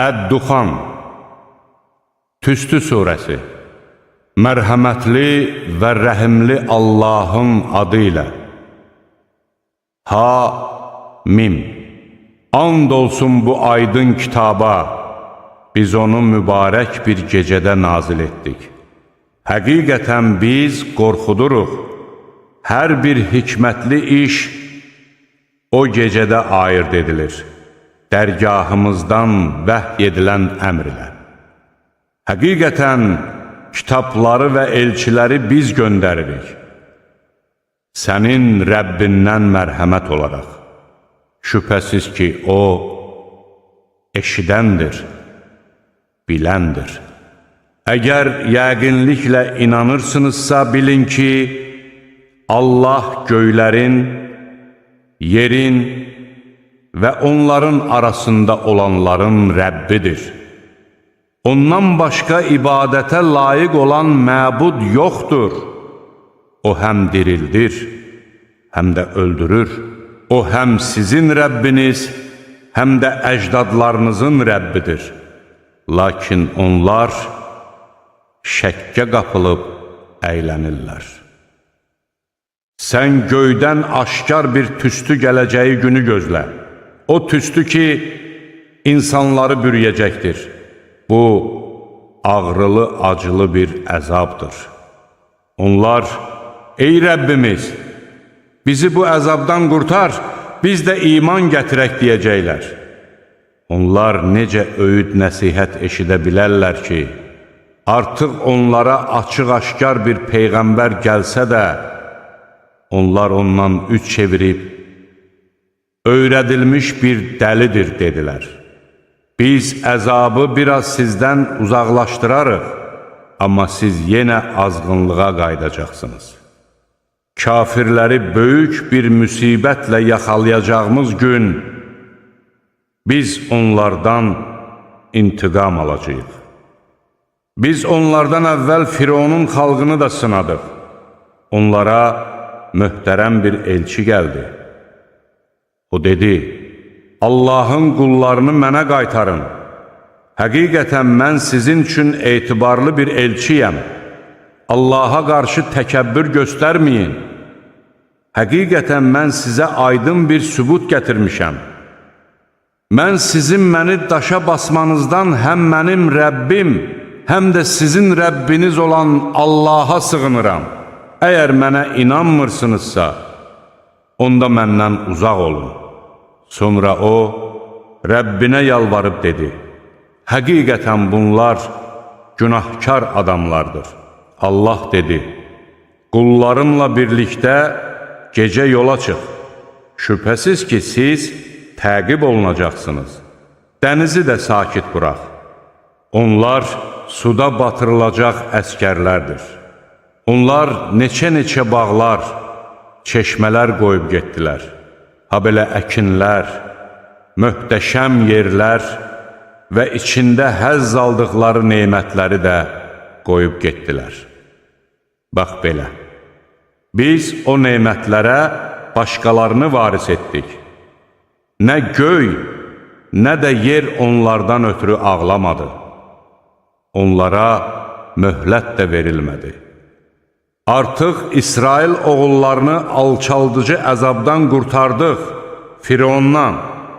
Əd-Duxan Tüstü surəsi Mərhəmətli və rəhimli Allahın adı ilə Ha-Mim And olsun bu aydın kitaba, biz onu mübarək bir gecədə nazil etdik. Həqiqətən biz qorxuduruq. Hər bir hikmətli iş o gecədə ayırd edilir. Dərgahımızdan vəhy edilən əmr ilə. Həqiqətən kitabları və elçiləri biz göndəririk. Sənin Rəbbindən mərhəmət olaraq. Şübhəsiz ki, o eşidəndir, biləndir. Əgər yəqinliklə inanırsınızsa, bilin ki, Allah göylərin, yerin və onların arasında olanların Rəbbidir. Ondan başqa ibadətə layiq olan məbud yoxdur. O həm dirildir, həm də öldürür. O həm sizin Rəbbiniz, həm də əcdadlarınızın Rəbbidir. Lakin onlar şəkkə qapılıb əylənirlər. Sən göydən aşkar bir tüstü gələcəyi günü gözlə. O tüstü ki, insanları bürüyəcəkdir. Bu, ağrılı, acılı bir əzabdır. Onlar, ey Rəbbimiz, bizi bu əzabdan qurtar, biz də iman gətirək deyəcəklər. Onlar necə öyüd nəsihət eşidə bilərlər ki, artıq onlara açıq-aşkar bir peyğəmbər gəlsə də, onlar ondan üç çevirib, öyrədilmiş bir dəlidir, dedilər. Biz əzabı biraz sizdən uzaqlaşdırarıq, amma siz yenə azğınlığa qaydacaqsınız. Kafirləri böyük bir müsibətlə yaxalayacağımız gün, biz onlardan intiqam alacağıq. Biz onlardan əvvəl Fironun xalqını da sınadıq. Onlara möhtərəm bir elçi gəldi. O dedi, Allahın qullarını mənə qaytarın. Həqiqətən mən sizin üçün etibarlı bir elçiyəm. Allaha qarşı təkəbbür göstərməyin. Həqiqətən mən sizə aydın bir sübut gətirmişəm. Mən sizin məni daşa basmanızdan həm mənim Rəbbim, həm də sizin Rəbbiniz olan Allaha sığınıram. Əgər mənə inanmırsınızsa, onda məndən uzaq olun. Sonra o, Rəbbinə yalvarıb dedi, həqiqətən bunlar günahkar adamlardır. Allah dedi, qullarımla birlikdə gecə yola çıx. Şübhəsiz ki, siz təqib olunacaqsınız. Dənizi də sakit burax. Onlar suda batırılacaq əskərlərdir. Onlar neçə-neçə bağlar, çeşmələr qoyub getdilər. Ha belə əkinlər, möhtəşəm yerlər və içində həzz aldıqları neymətləri də qoyub getdilər. Bax belə, biz o neymətlərə başqalarını varis etdik. Nə göy, nə də yer onlardan ötürü ağlamadı. Onlara möhlət də verilmədi. Artıq İsrail oğullarını alçaldıcı əzabdan qurtardıq, Firondan.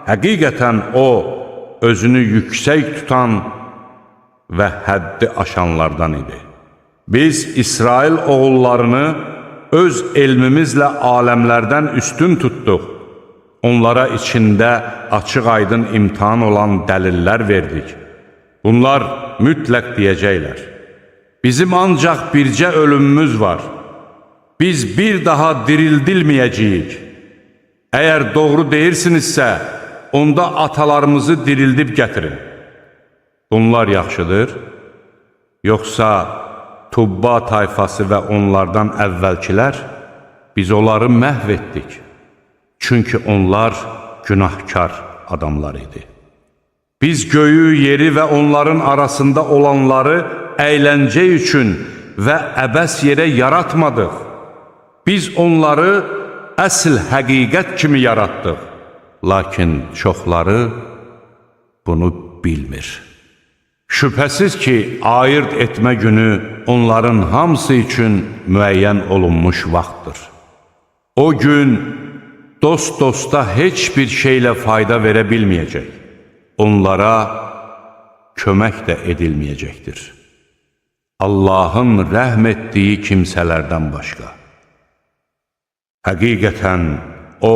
Həqiqətən o, özünü yüksək tutan və həddi aşanlardan idi. Biz İsrail oğullarını öz elmimizlə aləmlərdən üstün tutduq. Onlara içində açıq-aydın imtihan olan dəlillər verdik. Bunlar mütləq deyəcəklər. Bizim ancaq bircə ölümümüz var. Biz bir daha dirildilməyəcəyik. Əgər doğru deyirsinizsə, onda atalarımızı dirildib gətirin. Bunlar yaxşıdır, yoxsa Tubba tayfası və onlardan əvvəlkilər, biz onları məhv etdik. Çünki onlar günahkar adamlar idi. Biz göyü, yeri və onların arasında olanları əyləncə üçün və əbəs yerə yaratmadıq. Biz onları əsl həqiqət kimi yaratdıq. Lakin çoxları bunu bilmir. Şübhəsiz ki, ayırt etmə günü onların hamısı üçün müəyyən olunmuş vaxtdır. O gün dost-dosta heç bir şeylə fayda verə bilməyəcək. Onlara kömək də edilməyəcəkdir. Allahın rəhm etdiyi kimsələrdən başqa. Həqiqətən O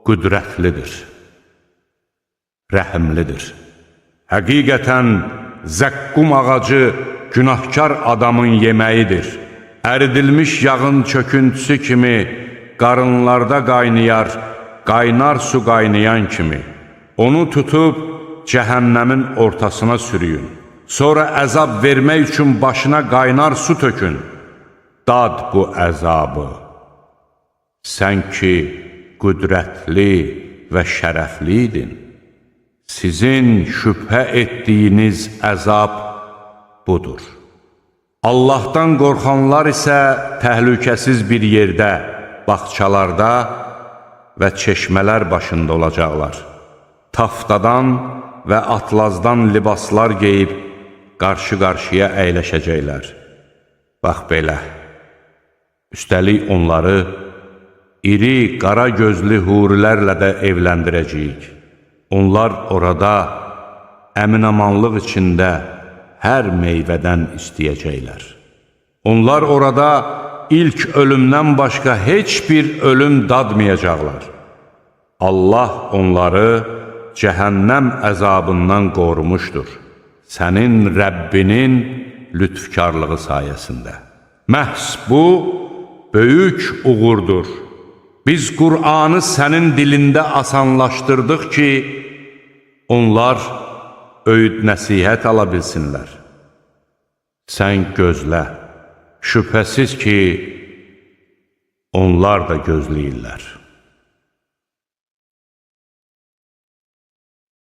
qüdrətlidir, rəhimlidir. Həqiqətən zəqqum ağacı günahkar adamın yeməyidir. Əridilmiş yağın çöküntüsü kimi qarınlarda qaynayar, qaynar su qaynayan kimi. Onu tutub cəhənnəmin ortasına sürüyün. Sonra əzab vermək üçün başına qaynar su tökün. Dad bu əzabı. Sən ki, qüdrətli və şərəfliydin. Sizin şübhə etdiyiniz əzab budur. Allahdan qorxanlar isə təhlükəsiz bir yerdə, bağçalarda və çeşmələr başında olacaqlar. Taftadan və atlazdan libaslar geyib, qarşı-qarşıya əyləşəcəklər. Bax belə. Üstəlik onları iri, qara gözlü hurilərlə də evləndirəcəyik. Onlar orada əminamanlıq içində hər meyvədən istəyəcəklər. Onlar orada ilk ölümdən başqa heç bir ölüm dadmayacaqlar. Allah onları cəhənnəm əzabından qorumuşdur. Sənin Rəbbinin lütfkarlığı sayəsində. Məhz bu, böyük uğurdur. Biz Qur'anı sənin dilində asanlaşdırdıq ki, onlar öyüd nəsihət ala bilsinlər. Sən gözlə, şübhəsiz ki, onlar da gözləyirlər.